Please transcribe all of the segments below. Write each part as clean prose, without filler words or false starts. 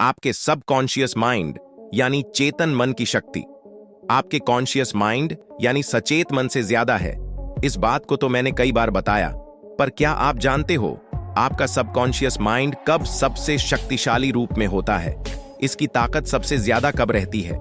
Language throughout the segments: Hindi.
आपके सबकॉन्शियस माइंड यानी चेतन मन की शक्ति आपके कॉन्शियस माइंड यानी सचेत मन से ज्यादा है। इस बात को तो मैंने कई बार बताया, पर क्या आप जानते हो आपका सबकॉन्शियस माइंड कब सबसे शक्तिशाली रूप में होता है? इसकी ताकत सबसे ज्यादा कब रहती है?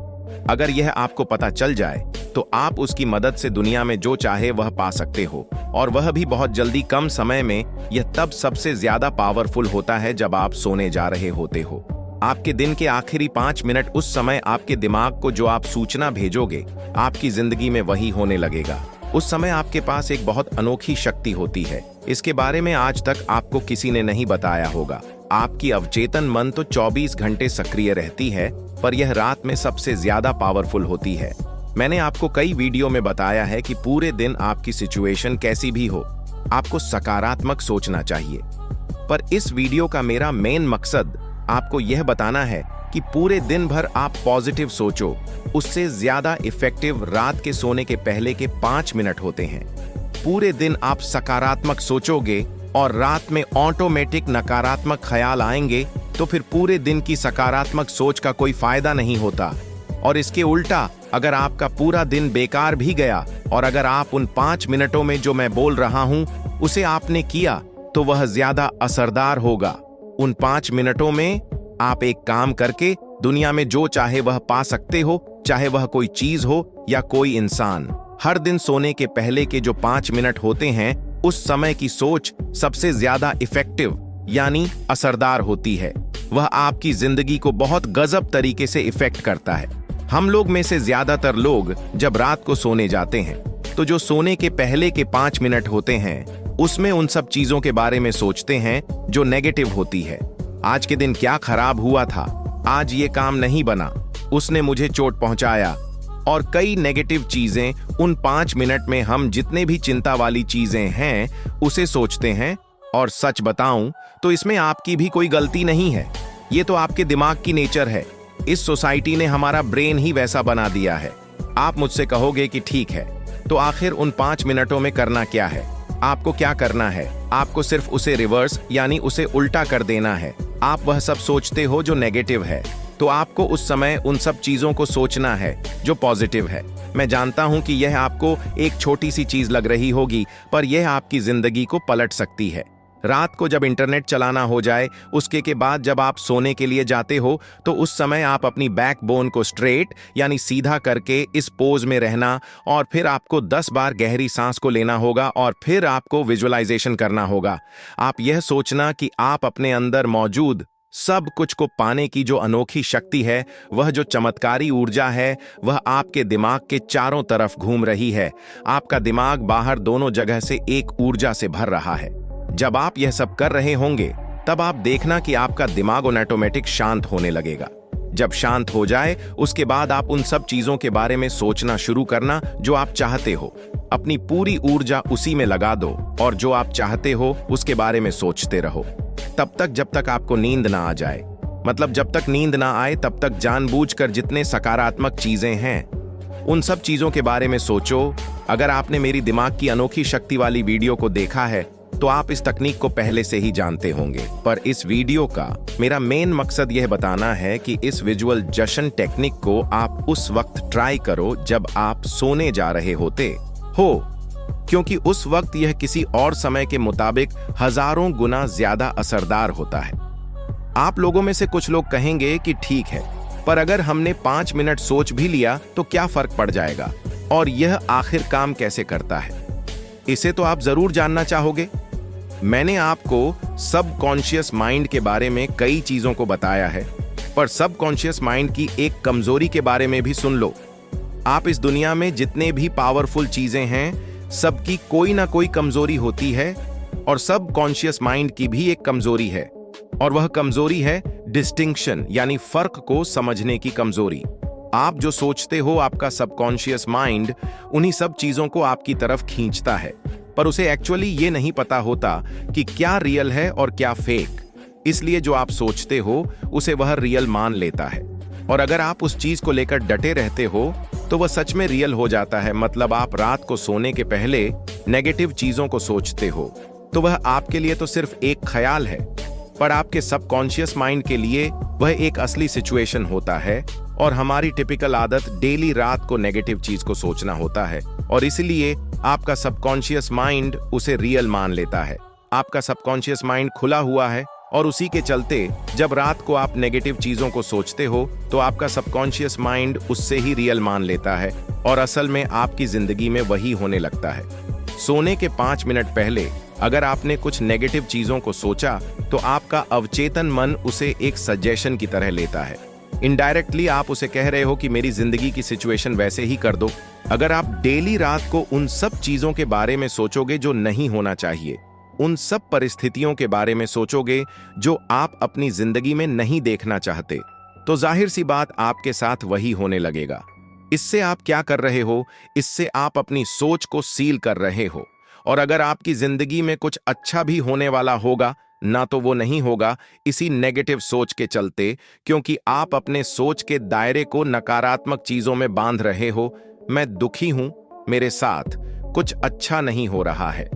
अगर यह आपको पता चल जाए तो आप उसकी मदद से दुनिया में जो चाहे वह पा सकते हो, और वह भी बहुत जल्दी, कम समय में। यह तब सबसे ज्यादा पावरफुल होता है जब आप सोने जा रहे होते हो। आपके दिन के आखिरी 5 मिनट, उस समय आपके दिमाग को जो आप सूचना भेजोगे आपकी जिंदगी में वही होने लगेगा। उस समय आपके पास एक बहुत अनोखी शक्ति होती है। इसके बारे में आज तक आपको किसी ने नहीं बताया होगा। आपकी अवचेतन मन तो 24 घंटे सक्रिय रहती है, पर यह रात में सबसे ज्यादा पावरफुल होती है। मैंने आपको कई वीडियो में बताया है कि पूरे दिन आपकी सिचुएशन कैसी भी हो, आपको सकारात्मक सोचना चाहिए। पर इस वीडियो का मेरा मेन मकसद आपको यह बताना है कि पूरे दिन भर आप पॉजिटिव सोचो, उससे ज्यादा इफेक्टिव रात के सोने के पहले के 5 मिनट होते हैं। पूरे दिन आप सकारात्मक सोचोगे और रात में ऑटोमेटिक नकारात्मक ख्याल आएंगे, तो फिर पूरे दिन की सकारात्मक सोच का कोई फायदा नहीं होता। और इसके उल्टा, अगर आपका पूरा दिन बेकार भी गया और अगर आप उन 5 मिनटों में जो मैं बोल रहा हूं उसे आपने किया, तो वह ज्यादा असरदार होगा। उन 5 मिनटों में आप एक काम करके दुनिया में जो चाहे वह पा सकते हो, चाहे वह कोई चीज हो या कोई इंसान। हर दिन सोने के पहले के जो 5 मिनट होते हैं, उस समय की सोच सबसे ज्यादा इफेक्टिव यानी असरदार होती है। वह आपकी जिंदगी को बहुत गजब तरीके से इफेक्ट करता है। हम लोग में से ज्यादातर लोग जब रात को सोने जाते हैं, तो जो सोने के पहले के 5 मिनट होते हैं, उसमें उन सब चीजों के बारे में सोचते हैं जो नेगेटिव होती है। आज के दिन क्या खराब हुआ था, आज ये काम नहीं बना, उसने मुझे चोट पहुंचाया, और कई नेगेटिव चीजें। उन 5 मिनट में हम जितने भी चिंता वाली चीजें हैं उसे सोचते हैं। और सच बताऊं तो इसमें आपकी भी कोई गलती नहीं है, ये तो आपके दिमाग की नेचर है। इस सोसाइटी ने हमारा ब्रेन ही वैसा बना दिया है। आप मुझसे कहोगे कि ठीक है, तो आखिर उन 5 मिनटों में करना क्या है? आपको क्या करना है? आपको सिर्फ उसे रिवर्स यानी उसे उल्टा कर देना है। आप वह सब सोचते हो जो नेगेटिव है, तो आपको उस समय उन सब चीजों को सोचना है जो पॉजिटिव है। मैं जानता हूं कि यह आपको एक छोटी सी चीज लग रही होगी, पर यह आपकी जिंदगी को पलट सकती है। रात को जब इंटरनेट चलाना हो जाए, उसके के बाद जब आप सोने के लिए जाते हो, तो उस समय आप अपनी बैकबोन को स्ट्रेट यानी सीधा करके इस पोज में रहना, और फिर आपको 10 बार गहरी सांस को लेना होगा, और फिर आपको विजुअलाइजेशन करना होगा। आप यह सोचना कि आप अपने अंदर मौजूद सब कुछ को पाने की जो अनोखी शक्ति है, वह जो चमत्कारी ऊर्जा है, वह आपके दिमाग के चारों तरफ घूम रही है। आपका दिमाग बाहर दोनों जगह से एक ऊर्जा से भर रहा है। जब आप यह सब कर रहे होंगे, तब आप देखना कि आपका दिमाग ऑटोमेटिक शांत होने लगेगा। जब शांत हो जाए, उसके बाद आप उन सब चीजों के बारे में सोचना शुरू करना जो आप चाहते हो। अपनी पूरी ऊर्जा उसी में लगा दो, और जो आप चाहते हो उसके बारे में सोचते रहो, तब तक जब तक आपको नींद ना आ जाए। मतलब जब तक नींद ना आए, तब तक जानबूझकर जितने सकारात्मक चीजें हैं उन सब चीजों के बारे में सोचो। अगर आपने मेरी दिमाग की अनोखी शक्ति वाली वीडियो को देखा है, तो आप इस तकनीक को पहले से ही जानते होंगे। पर इस वीडियो का मेरा मेन मकसद यह बताना है कि इस विजुअल जशन टेक्निक को आप उस वक्त ट्राई करो जब आप सोने जा रहे होते हो, क्योंकि उस वक्त यह किसी और समय के मुताबिक हजारों गुना ज्यादा असरदार होता है। आप लोगों में से कुछ लोग कहेंगे कि ठीक है, पर अगर हमने 5 मिनट सोच भी लिया तो क्या फर्क पड़ जाएगा, और यह आखिर काम कैसे करता है, इसे तो आप जरूर जानना चाहोगे। मैंने आपको सबकॉन्शियस माइंड के बारे में कई चीजों को बताया है, पर सबकॉन्शियस माइंड की एक कमजोरी के बारे में भी सुन लो। आप इस दुनिया में जितने भी पावरफुल चीजें हैं, सबकी कोई ना कोई कमजोरी होती है, और सबकॉन्शियस माइंड की भी एक कमजोरी है, और वह कमजोरी है डिस्टिंक्शन यानी फर्क को समझने की कमजोरी। आप जो सोचते हो, आपका सबकॉन्शियस माइंड उन्हीं सब चीजों को आपकी तरफ खींचता है, पर उसे एक्चुअली ये नहीं पता होता कि क्या रियल है और क्या फेक। इसलिए जो आप सोचते हो उसे वह रियल मान लेता है, और अगर आप उस चीज को लेकर डटे रहते हो तो वह सच में रियल हो जाता है। मतलब आप रात को सोने के पहले नेगेटिव चीजों को सोचते हो, तो वह आपके लिए तो सिर्फ एक ख्याल है, पर आपके सबकॉन्शियस माइंड के लिए वह एक असली सिचुएशन होता है और हमारी टिपिकल आदत डेली रात को नेगेटिव चीज को सोचना होता है और इसलिए आपका सबकॉन्शियस माइंड उसे रियल मान लेता है। आपका सबकॉन्शियस माइंड खुला हुआ है और उसी के चलते जब रात को आप नेगेटिव चीजों को सोचते हो तो आपका सबकॉन्शियस माइंड उससे ही रियल मान लेता है और असल में आपकी जिंदगी में वही होने लगता है। सोने के 5 मिनट पहले अगर आपने कुछ नेगेटिव चीजों को सोचा तो आपका अवचेतन मन उसे एक सजेशन की तरह लेता है। इनडायरेक्टली आप उसे कह रहे हो कि मेरी जिंदगी की सिचुएशन वैसे ही कर दो। अगर आप डेली रात को उन सब चीजों के बारे में सोचोगे जो नहीं होना चाहिए, उन सब परिस्थितियों के बारे में सोचोगे जो आप अपनी जिंदगी में नहीं देखना चाहते, तो जाहिर सी बात आपके साथ वही होने लगेगा। इससे आप क्या कर रहे हो? इससे आप अपनी सोच को सील कर रहे हो और अगर आपकी जिंदगी में कुछ अच्छा भी होने वाला होगा ना तो वो नहीं होगा इसी नेगेटिव सोच के चलते, क्योंकि आप अपने सोच के दायरे को नकारात्मक चीजों में बांध रहे हो। मैं दुखी हूं, मेरे साथ कुछ अच्छा नहीं हो रहा है।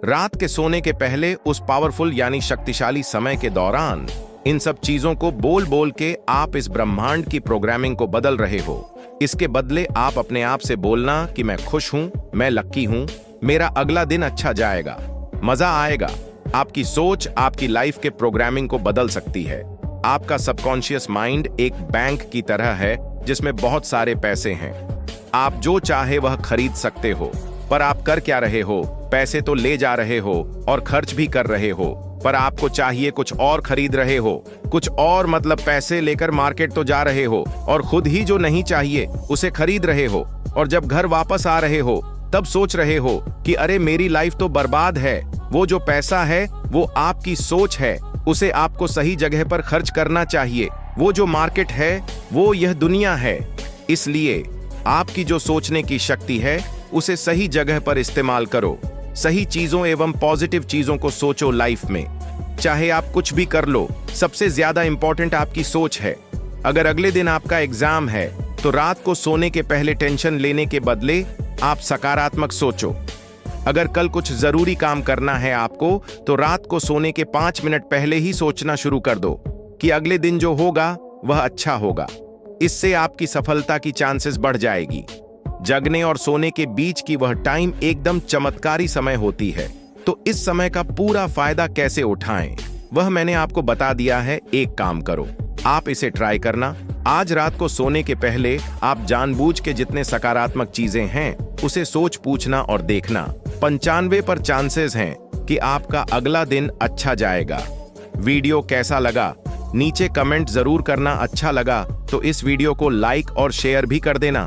रात के सोने के पहले उस पावरफुल यानी शक्तिशाली समय के दौरान इन सब चीजों को बोल बोल के आप इस ब्रह्मांड की प्रोग्रामिंग को बदल रहे हो। इसके बदले आप अपने आप से बोलना कि मैं खुश हूं, मैं लक्की हूं, मेरा अगला दिन अच्छा जाएगा, मजा आएगा। आपकी सोच आपकी लाइफ के प्रोग्रामिंग को बदल सकती है। आपका सबकॉन्शियस माइंड एक बैंक की तरह है जिसमें बहुत सारे पैसे हैं। आप जो चाहे वह खरीद सकते हो, पर आप कर क्या रहे हो? पैसे तो ले जा रहे हो और खर्च भी कर रहे हो, पर आपको चाहिए कुछ और खरीद रहे हो। कुछ और मतलब पैसे लेकर मार्केट तो जा रहे हो और खुद ही जो नहीं चाहिए उसे खरीद रहे हो और जब घर वापस आ रहे हो तब सोच रहे हो कि अरे मेरी लाइफ तो बर्बाद है। वो जो पैसा है वो आपकी सोच है, उसे आपको सही जगह पर खर्च करना चाहिए। वो जो मार्केट है वो यह दुनिया है। इसलिए आपकी जो सोचने की शक्ति है उसे सही जगह पर इस्तेमाल करो। सही चीजों एवं पॉजिटिव चीजों को सोचो लाइफ में। चाहे आप कुछ भी कर लो, सबसे ज्यादा इंपॉर्टेंट आपकी सोच है। अगर अगले दिन आपका एग्जाम है तो रात को सोने के पहले टेंशन लेने के बदले आप सकारात्मक सोचो। अगर कल कुछ जरूरी काम करना है आपको तो रात को सोने के 5 मिनट पहले ही सोचना शुरू कर दो कि अगले दिन जो होगा वह अच्छा होगा। इससे आपकी सफलता की चांसेस बढ़ जाएगी। जगने और सोने के बीच की वह टाइम एकदम चमत्कारी समय होती है। तो इस समय का पूरा फायदा कैसे उठाएं वह मैंने आपको बता दिया है। एक काम करो, आप इसे ट्राई करना। आज रात को सोने के पहले आप जानबूझ के जितने सकारात्मक चीजें हैं उसे सोच पूछना और देखना। 95% चांसेस हैं कि आपका अगला दिन अच्छा जाएगा। वीडियो कैसा लगा नीचे कमेंट जरूर करना। अच्छा लगा तो इस वीडियो को लाइक और शेयर भी कर देना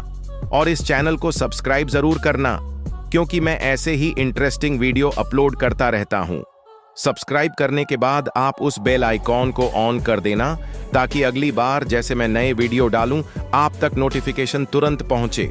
और इस चैनल को सब्सक्राइब जरूर करना, क्योंकि मैं ऐसे ही इंटरेस्टिंग वीडियो अपलोड करता रहता हूं। सब्सक्राइब करने के बाद आप उस बेल आइकॉन को ऑन कर देना ताकि अगली बार जैसे मैं नए वीडियो डालूं आप तक नोटिफिकेशन तुरंत पहुंचे।